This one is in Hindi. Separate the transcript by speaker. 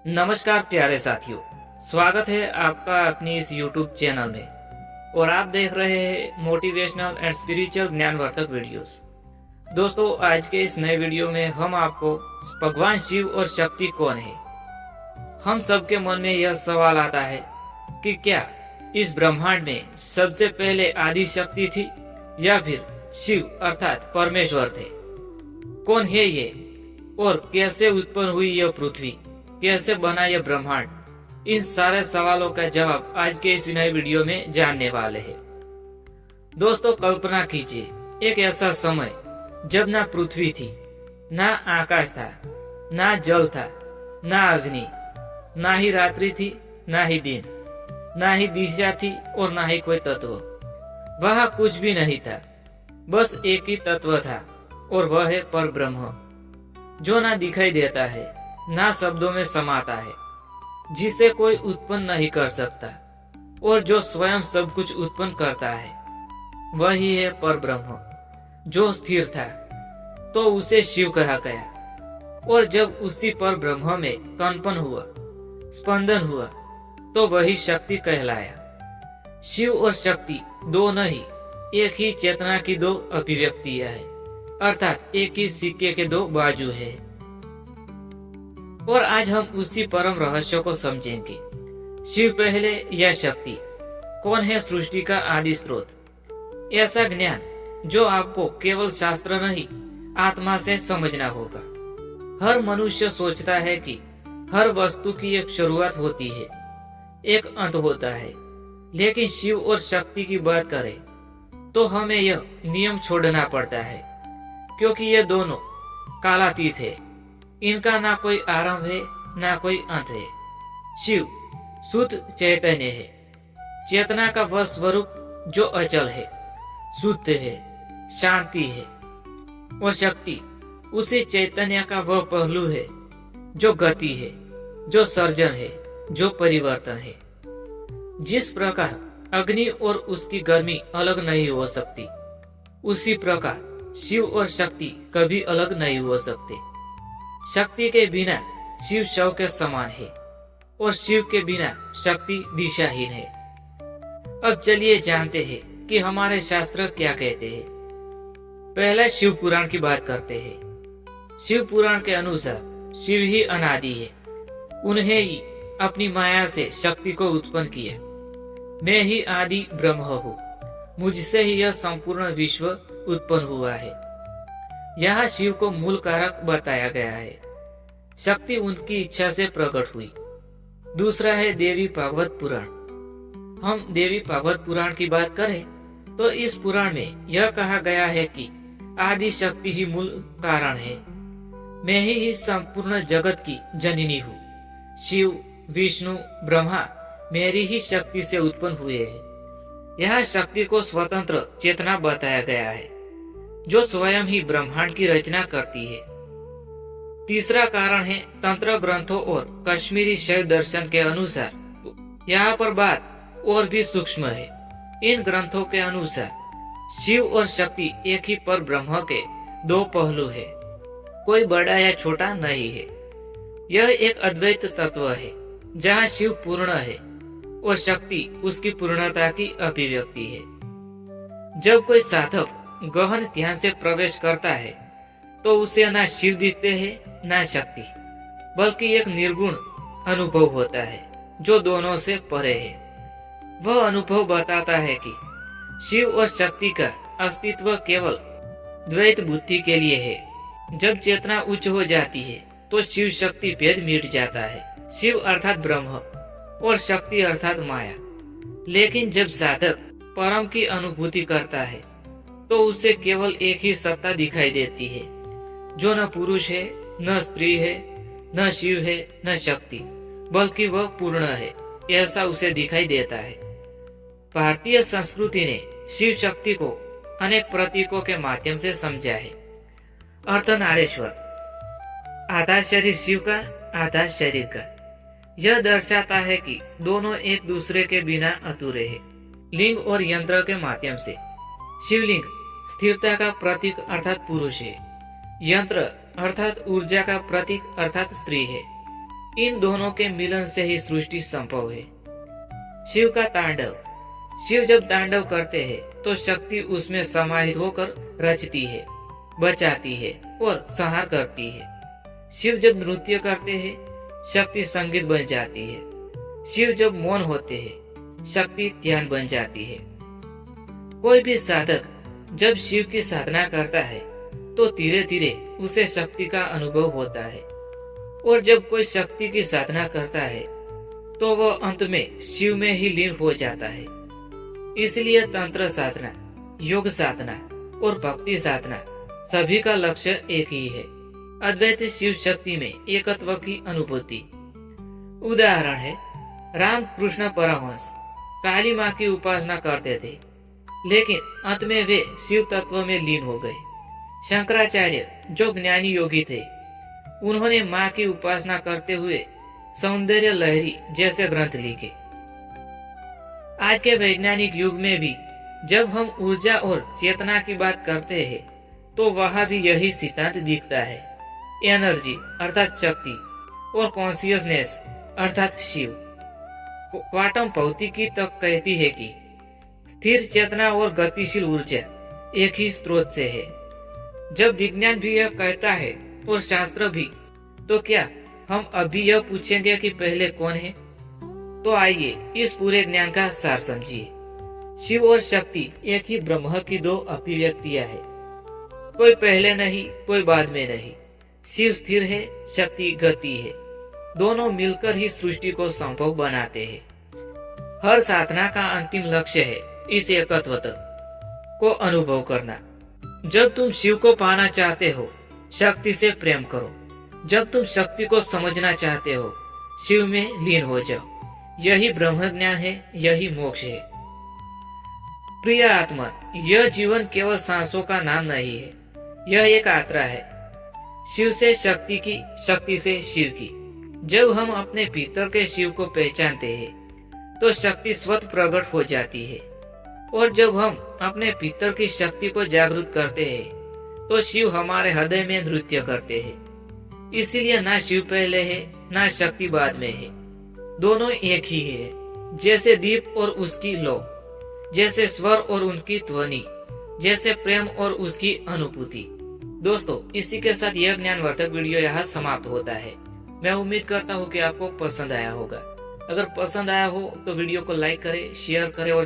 Speaker 1: नमस्कार प्यारे साथियों, स्वागत है आपका अपनी इस YouTube चैनल में और आप देख रहे हैं मोटिवेशनल एंड स्पिरिचुअल ज्ञानवर्धक वीडियोस। दोस्तों, आज के इस नए वीडियो में हम आपको भगवान शिव और शक्ति कौन है। हम सबके मन में यह सवाल आता है कि क्या इस ब्रह्मांड में सबसे पहले आदि शक्ति थी या फिर शिव अर्थात परमेश्वर थे। कौन है ये और कैसे उत्पन्न हुई यह पृथ्वी, कैसे बना यह ब्रह्मांड, इन सारे सवालों का जवाब आज के इस नए वीडियो में जानने वाले हैं। दोस्तों, कल्पना कीजिए एक ऐसा समय जब ना पृथ्वी थी, ना आकाश था, ना जल था, ना अग्नि, ना ही रात्रि थी, ना ही दिन, ना ही दिशा थी और ना ही कोई तत्व। वह कुछ भी नहीं था, बस एक ही तत्व था और वह है पर ब्रह्म, जो ना दिखाई देता है ना शब्दों में समाता है, जिसे कोई उत्पन्न नहीं कर सकता और जो स्वयं सब कुछ उत्पन्न करता है। वही है पर ब्रह्म जो स्थिर था, तो उसे शिव कहा गया। और जब उसी पर ब्रह्म में कंपन हुआ, स्पंदन हुआ, तो वही शक्ति कहलाया। शिव और शक्ति दो नहीं, एक ही चेतना की दो अभिव्यक्तियां हैं, अर्थात एक ही सिक्के के दो बाजू है। और आज हम उसी परम रहस्य को समझेंगे। शिव पहले या शक्ति, कौन है सृष्टि का आदि स्रोत। ऐसा ज्ञान जो आपको केवल शास्त्र नहीं, आत्मा से समझना होगा। हर मनुष्य सोचता है कि हर वस्तु की एक शुरुआत होती है, एक अंत होता है, लेकिन शिव और शक्ति की बात करें तो हमें यह नियम छोड़ना पड़ता है, क्योंकि ये दोनों कालातीत है। इनका ना कोई आरंभ है ना कोई अंत है। शिव शुद्ध चैतन्य है, चेतना का वह स्वरूप जो अचल है, शुद्ध है, शांति है। और शक्ति उसी चैतन्य का वह पहलू है जो गति है, जो सर्जन है, जो परिवर्तन है। जिस प्रकार अग्नि और उसकी गर्मी अलग नहीं हो सकती, उसी प्रकार शिव और शक्ति कभी अलग नहीं हो सकते। शक्ति के बिना शिव शव के समान है और शिव के बिना शक्ति दिशाहीन है। अब चलिए जानते हैं कि हमारे शास्त्र क्या कहते हैं। पहला शिव पुराण की बात करते हैं। शिव पुराण के अनुसार शिव ही अनादि है, उन्हें ही अपनी माया से शक्ति को उत्पन्न किया। मैं ही आदि ब्रह्म हूँ, मुझसे ही यह संपूर्ण विश्व उत्पन्न हुआ है। यहाँ शिव को मूल कारक बताया गया है। शक्ति उनकी इच्छा से प्रकट हुई। दूसरा है देवी भागवत पुराण। हम देवी भागवत पुराण की बात करें तो इस पुराण में यह कहा गया है कि आदि शक्ति ही मूल कारण है। मैं ही इस संपूर्ण जगत की जननी हूँ। शिव, विष्णु, ब्रह्मा मेरी ही शक्ति से उत्पन्न हुए हैं। यह शक्ति को स्वतंत्र चेतना बताया गया है, जो स्वयं ही ब्रह्मांड की रचना करती है। तीसरा कारण है तंत्र ग्रंथों और कश्मीरी शैव दर्शन के अनुसार। यहाँ पर बात और भी सूक्ष्म है। इन ग्रंथों के अनुसार शिव और शक्ति एक ही पर ब्रह्म के दो पहलू है, कोई बड़ा या छोटा नहीं है। यह एक अद्वैत तत्व है, जहाँ शिव पूर्ण है और शक्ति उसकी पूर्णता की अभिव्यक्ति है। जब कोई साधक गहन ध्यान से प्रवेश करता है तो उसे ना शिव दिखते हैं ना शक्ति, बल्कि एक निर्गुण अनुभव होता है जो दोनों से परे है। वह अनुभव बताता है कि शिव और शक्ति का अस्तित्व केवल द्वैत बुद्धि के लिए है। जब चेतना उच्च हो जाती है तो शिव शक्ति भेद मिट जाता है। शिव अर्थात ब्रह्म और शक्ति अर्थात माया। लेकिन जब साधक परम की अनुभूति करता है तो उसे केवल एक ही सत्ता दिखाई देती है, जो न पुरुष है, न स्त्री है, न शिव है, न शक्ति, बल्कि वह पूर्ण है, ऐसा उसे दिखाई देता है। भारतीय संस्कृति ने शिव शक्ति को अनेक प्रतीकों के माध्यम से समझा है। अर्धनारीश्वर, आधा शरीर शिव का, आधा शरीर का। यह दर्शाता है कि दोनों एक दूसरे के बिना अधूरे हैं। लिंग और यंत्र के माध्यम से शिवलिंग स्थिरता का प्रतीक अर्थात पुरुष है, यंत्र अर्थात ऊर्जा का प्रतीक अर्थात स्त्री है। इन दोनों के मिलन से ही सृष्टि संभव है। शिव का तांडव। शिव जब तांडव करते हैं तो शक्ति उसमें समाहित होकर रचती है, बचाती है और संहार करती है। शिव जब नृत्य करते हैं, शक्ति संगीत बन जाती है। शिव जब मौन होते हैं, शक्ति ध्यान बन जाती है। कोई भी साधक जब शिव की साधना करता है तो धीरे धीरे उसे शक्ति का अनुभव होता है, और जब कोई शक्ति की साधना करता है तो वह अंत में शिव में ही लीन हो जाता है। इसलिए तंत्र साधना, योग साधना और भक्ति साधना सभी का लक्ष्य एक ही है, अद्वैत शिव शक्ति में एकत्व की अनुभूति। उदाहरण है, रामकृष्ण परमहंस काली माँ की उपासना करते थे, लेकिन अंत में वे शिव तत्व में लीन हो गए। शंकराचार्य जो ज्ञानी योगी थे, उन्होंने माँ की उपासना करते हुए सौंदर्य लहरी जैसे ग्रंथ लिखे। आज के वैज्ञानिक युग में भी जब हम ऊर्जा और चेतना की बात करते हैं तो वहां भी यही सिद्धांत दिखता है। एनर्जी अर्थात शक्ति और कॉन्शियसनेस अर्थात शिव। क्वांटम भौतिकी तक कहती है कि स्थिर चेतना और गतिशील ऊर्जा एक ही स्रोत से है। जब विज्ञान भी यह कहता है और शास्त्र भी, तो क्या हम अभी यह पूछेंगे कि पहले कौन है? तो आइए इस पूरे ज्ञान का सार समझिए। शिव और शक्ति एक ही ब्रह्म की दो अभिव्यक्तियां है, कोई पहले नहीं, कोई बाद में नहीं। शिव स्थिर है, शक्ति गति है, दोनों मिलकर ही सृष्टि को संभव बनाते हैं। हर साधना का अंतिम लक्ष्य है इस एकत्वता को अनुभव करना। जब तुम शिव को पाना चाहते हो, शक्ति से प्रेम करो। जब तुम शक्ति को समझना चाहते हो, शिव में लीन हो जाओ। यही ब्रह्म ज्ञान है, यही मोक्ष है। प्रिय आत्मा, यह जीवन केवल सांसों का नाम नहीं है, यह एक यात्रा है। शिव से शक्ति की, शक्ति से शिव की। जब हम अपने भीतर के शिव को पहचानते हैं तो शक्ति स्वतः प्रकट हो जाती है, और जब हम अपने भीतर की शक्ति को जागृत करते हैं तो शिव हमारे हृदय में नृत्य करते हैं। इसीलिए ना शिव पहले है, ना शक्ति बाद में है, दोनों एक ही है। जैसे दीप और उसकी लौ, जैसे स्वर और उनकी ध्वनि, जैसे प्रेम और उसकी अनुभूति। दोस्तों, इसी के साथ यह ज्ञानवर्धक वीडियो यहाँ समाप्त होता है। मैं उम्मीद करता हूँ कि आपको पसंद आया होगा। अगर पसंद आया हो तो वीडियो को लाइक करें, शेयर करें और